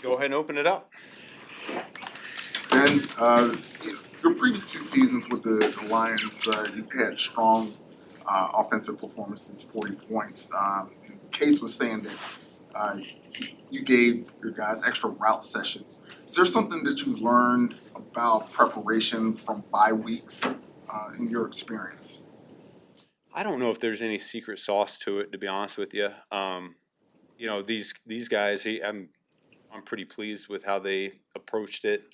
Go ahead and open it up. And your previous two seasons with the Lions, you had strong offensive performances, 40 points. And Case was saying that you gave your guys extra route sessions. Is there something that you've learned about preparation from bye weeks in your experience? I don't know if there's any secret sauce to it, to be honest with you. These guys, I'm pretty pleased with how they approached it.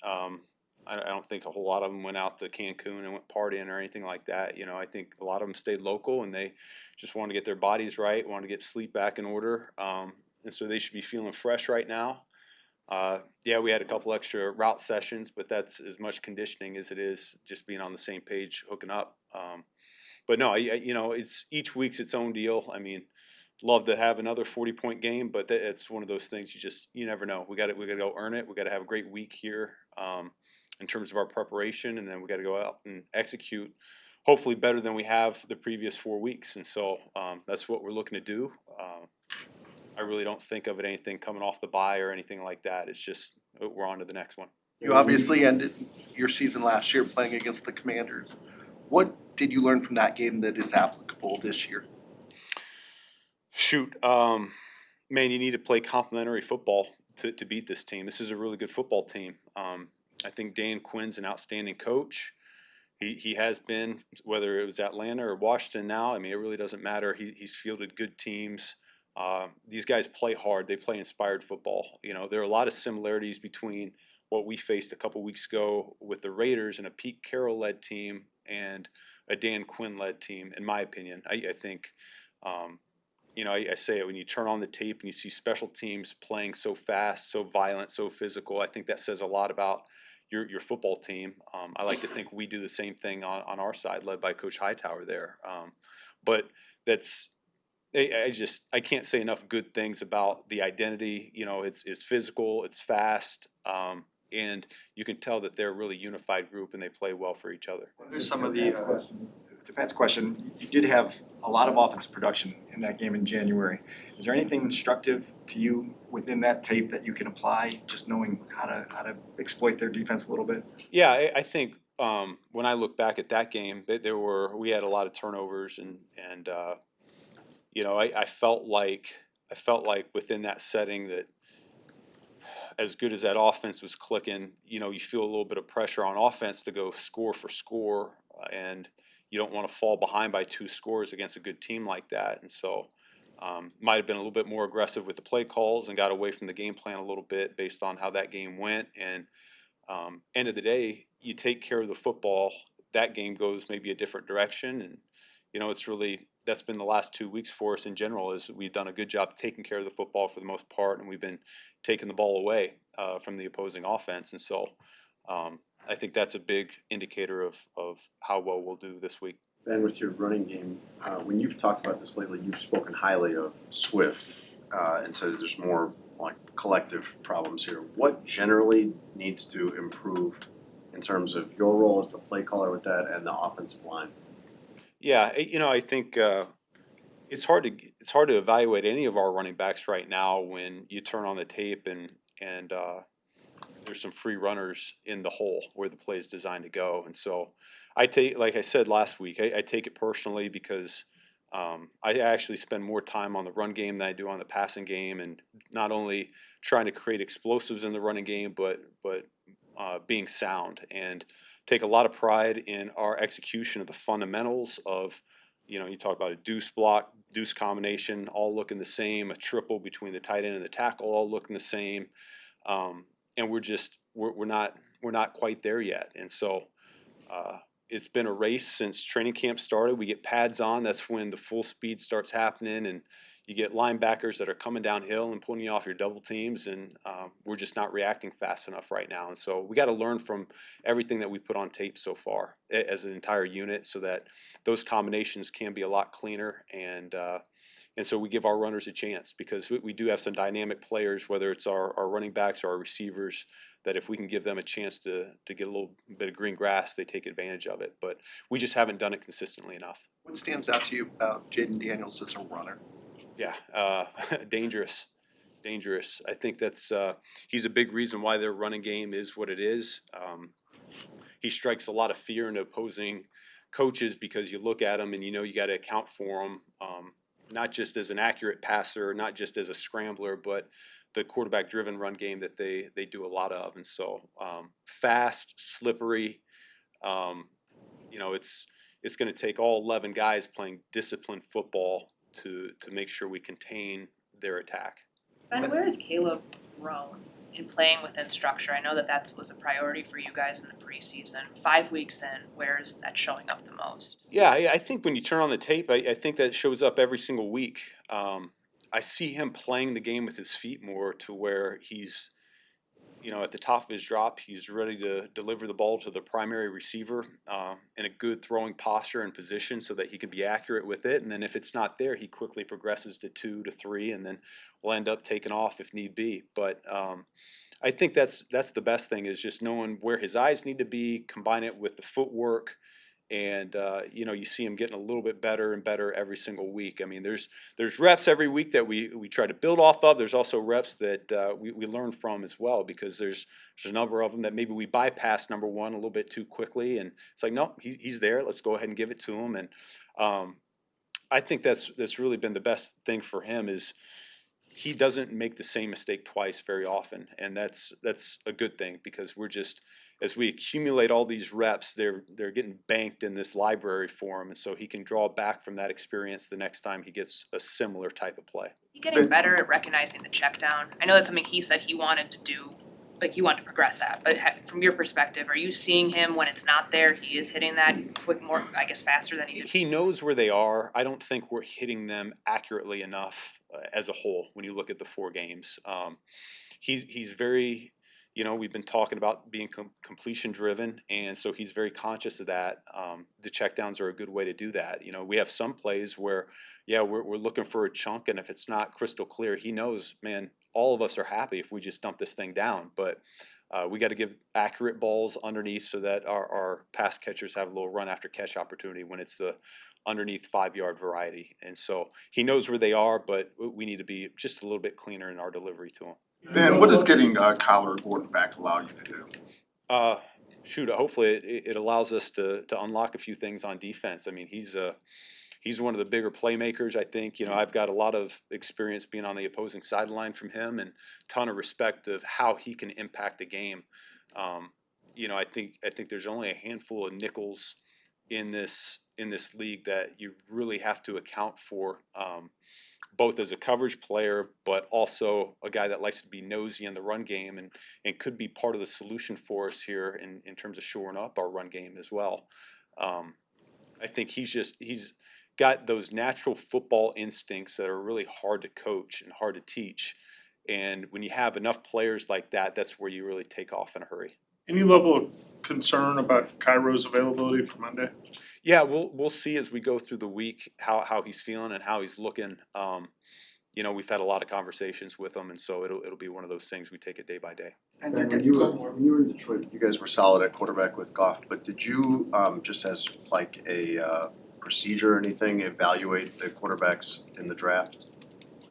I don't think a whole lot of them went out to Cancun and went partying or anything like that. I think a lot of them stayed local and they just wanted to get their bodies right, wanted to get sleep back in order, and so they should be feeling fresh right now. Yeah, we had a couple extra route sessions, but that's as much conditioning as it is just being on the same page, hooking up. But no, it's each week's its own deal. I mean, love to have another 40-point game, but it's one of those things you never know. We got to go earn it. We got to have a great week here in terms of our preparation, and then we got to go out and execute, hopefully better than we have the previous 4 weeks. And so that's what we're looking to do. I really don't think of it anything coming off the bye or anything like that. It's just we're on to the next one. You obviously ended your season last year playing against the Commanders. What did you learn from that game that is applicable this year? Shoot, man, you need to play complementary football to beat this team. This is a really good football team. I think Dan Quinn's an outstanding coach. He has been, whether it was Atlanta or Washington now. I mean, it really doesn't matter. He's fielded good teams. These guys play hard. They play inspired football. There are a lot of similarities between what we faced a couple weeks ago with the Raiders and a Pete Carroll-led team and a Dan Quinn-led team, in my opinion. I think, I say it, when you turn on the tape and you see special teams playing so fast, so violent, so physical, I think that says a lot about your football team. I like to think we do the same thing on our side, led by Coach Hightower there. But that's I can't say enough good things about the identity. It's physical, it's fast, and you can tell that they're a really unified group and they play well for each other. There's some of the to Pat's question, you did have a lot of offensive production in that game in January. Is there anything instructive to you within that tape that you can apply, just knowing how to exploit their defense a little bit? Yeah, I think when I look back at that game, we had a lot of turnovers and I felt like within that setting that as good as that offense was clicking, you feel a little bit of pressure on offense to go score for score, and you don't want to fall behind by 2 scores against a good team like that. And so might have been a little bit more aggressive with the play calls and got away from the game plan a little bit based on how that game went. And end of the day, you take care of the football, that game goes maybe a different direction. And it's really, that's been the last 2 weeks for us in general, is we've done a good job taking care of the football for the most part, and we've been taking the ball away from the opposing offense. And so I think that's a big indicator of how well we'll do this week. Ben, with your running game, when you've talked about this lately, you've spoken highly of Swift and said there's more like collective problems here. What generally needs to improve in terms of your role as the play caller with that and the offensive line? Yeah, I think it's hard to evaluate any of our running backs right now when you turn on the tape and there's some free runners in the hole where the play is designed to go. And so like I said last week, I take it personally because I actually spend more time on the run game than I do on the passing game, and not only trying to create explosives in the running game, but being sound, and take a lot of pride in our execution of the fundamentals of, you talk about a deuce block, deuce combination, all looking the same, a triple between the tight end and the tackle, all looking the same. And we're not quite there yet. And so it's been a race since training camp started. We get pads on, that's when the full speed starts happening, and you get linebackers that are coming downhill and pulling you off your double teams, and we're just not reacting fast enough right now. And so we got to learn from everything that we put on tape so far as an entire unit, so that those combinations can be a lot cleaner. And so we give our runners a chance, because we do have some dynamic players, whether it's our running backs or our receivers, that if we can give them a chance to get a little bit of green grass, they take advantage of it. But we just haven't done it consistently enough. What stands out to you about Jayden Daniels as a runner? Yeah, dangerous. dangerous. I think that's he's a big reason why their running game is what it is. He strikes a lot of fear into opposing coaches because you look at him and you know you got to account for him, not just as an accurate passer, not just as a scrambler, but the quarterback-driven run game that they do a lot of. And so fast, slippery. Um, it's going to take all 11 guys playing disciplined football to make sure we contain their attack. Ben, where has Caleb grown in playing within structure? I know that was a priority for you guys in the preseason. 5 weeks in, where is that showing up the most? Yeah, I think when you turn on the tape, I think that shows up every single week. I see him playing the game with his feet more to where he's, at the top of his drop, he's ready to deliver the ball to the primary receiver in a good throwing posture and position so that he can be accurate with it. And then if it's not there, he quickly progresses to 2 to 3, and then will end up taking off if need be. But I think that's the best thing is just knowing where his eyes need to be, combine it with the footwork. And you see him getting a little bit better and better every single week. I mean, there's reps every week that we try to build off of. There's also reps that we learn from as well because there's a number of them that maybe we bypass number one a little bit too quickly, and it's like no, he's there. Let's go ahead and give it to him. And I think that's really been the best thing for him is he doesn't make the same mistake twice very often, and that's a good thing because we're just as we accumulate all these reps, they're getting banked in this library for him, and so he can draw back from that experience the next time he gets a similar type of play. Is he getting better at recognizing the check down? I know that's something he said he wanted to do, like he wanted to progress at, but from your perspective, are you seeing him when it's not there, he is hitting that quick more, I guess, faster than he did? He knows where they are. I don't think we're hitting them accurately enough as a whole when you look at the 4 games. He's very, we've been talking about being completion driven, and so he's very conscious of that. The checkdowns are a good way to do that. We have some plays where, we're looking for a chunk, and if it's not crystal clear, he knows, man, all of us are happy if we just dump this thing down. But we got to give accurate balls underneath so that our pass catchers have a little run after catch opportunity when it's the underneath 5-yard variety. And so he knows where they are, but we need to be just a little bit cleaner in our delivery to him. Ben, what does getting Kyler Gordon back allow you to do? Hopefully it allows us to unlock a few things on defense. I mean, he's one of the bigger playmakers. I think, I've got a lot of experience being on the opposing sideline from him and ton of respect of how he can impact a game. I think there's only a handful of nickels in this league that you really have to account for, both as a coverage player, but also a guy that likes to be nosy in the run game and could be part of the solution for us here in terms of shoring up our run game as well. I think he's got those natural football instincts that are really hard to coach and hard to teach. And when you have enough players like that, that's where you really take off in a hurry. Any level of concern about Cairo's availability for Monday? Yeah, we'll see as we go through the week how he's feeling and how he's looking. We've had a lot of conversations with him, and so it'll be one of those things we take it day by day. And Ben, when you were in Detroit, you guys were solid at quarterback with Goff, but did you just as like a procedure or anything evaluate the quarterbacks in the draft?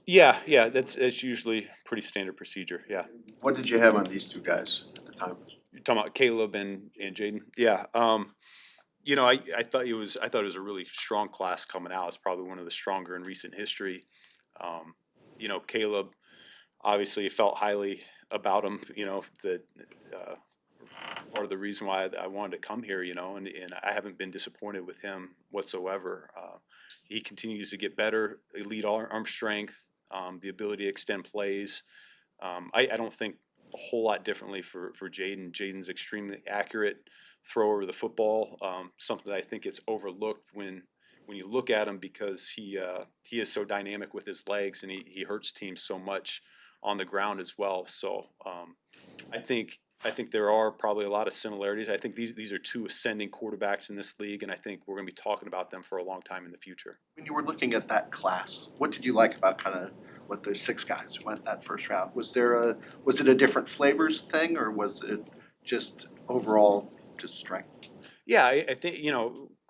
Yeah, that's usually pretty standard procedure. Yeah. What did you have on these 2 guys at the time? You're talking about Caleb and Jayden? Yeah. I thought it was a really strong class coming out. It's probably one of the stronger in recent history. Caleb obviously felt highly about him. That part of the reason why I wanted to come here. And I haven't been disappointed with him whatsoever. He continues to get better, elite arm strength, the ability to extend plays. I don't think a whole lot differently for Jayden. Jayden's extremely accurate thrower of the football, something that I think gets overlooked when you look at him because he is so dynamic with his legs and he hurts teams so much on the ground as well. So I think there are probably a lot of similarities. I think these are 2 ascending quarterbacks in this league, and I think we're going to be talking about them for a long time in the future. When you were looking at that class, what did you like about kind of what the 6 guys who went that first round? Was it a different flavors thing, or was it just overall just strength? Yeah, I think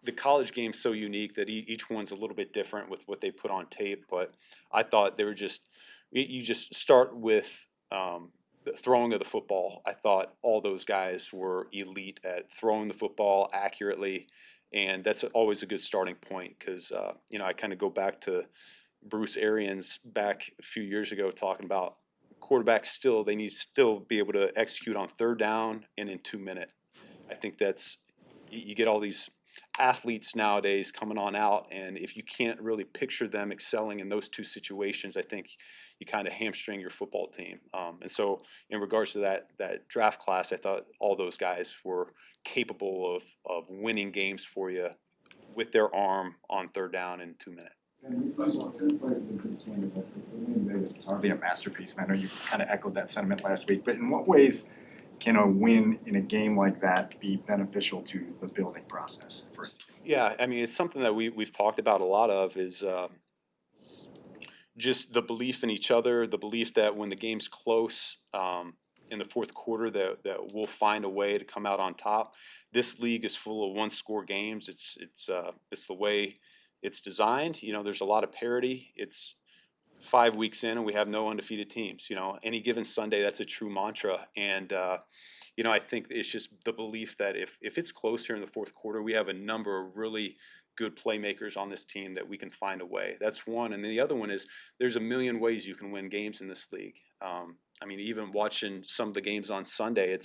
the college game's so unique that each one's a little bit different with what they put on tape. But I thought they were just you just start with the throwing of the football. I thought all those guys were elite at throwing the football accurately, and that's always a good starting point because I kind of go back to Bruce Arians back a few years ago talking about quarterbacks still they need to still be able to execute on third down and in 2 minute. I think that's you get all these athletes nowadays coming on out, and if you can't really picture them excelling in those two situations, I think you kind of hamstring your football team. And so, in regards to that draft class, I thought all those guys were capable of winning games for you with their arm on third down in 2 minutes. It's hardly a masterpiece, and I know you kind of echoed that sentiment last week, but in what ways can a win in a game like that be beneficial to the building process for a team? Yeah, I mean, it's something that we've talked about a lot of is just the belief in each other, the belief that when the game's close in the fourth quarter that we'll find a way to come out on top. This league is full of one-score games. It's the way it's designed. There's a lot of parity. It's 5 weeks in and we have no undefeated teams. Any given Sunday, that's a true mantra. And I think it's just the belief that if it's close here in the fourth quarter, we have a number of really good playmakers on this team that we can find a way. That's one. And the other one is there's a million ways you can win games in this league. Even watching some of the games on Sunday,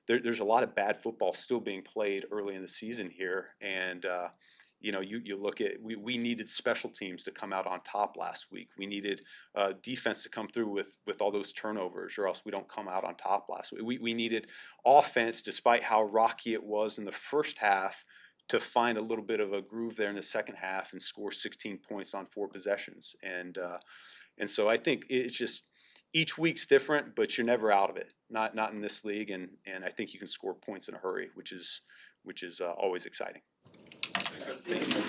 there's a lot of bad football still being played early in the season here. And, you look at we needed special teams to come out on top last week. We needed defense to come through with all those turnovers, or else we don't come out on top last week. We needed offense, despite how rocky it was in the first half, to find a little bit of a groove there in the second half and score 16 points on 4 possessions. And so I think it's just each week's different, but you're never out of it. Not in this league, and I think you can score points in a hurry, which is always exciting. Thank you.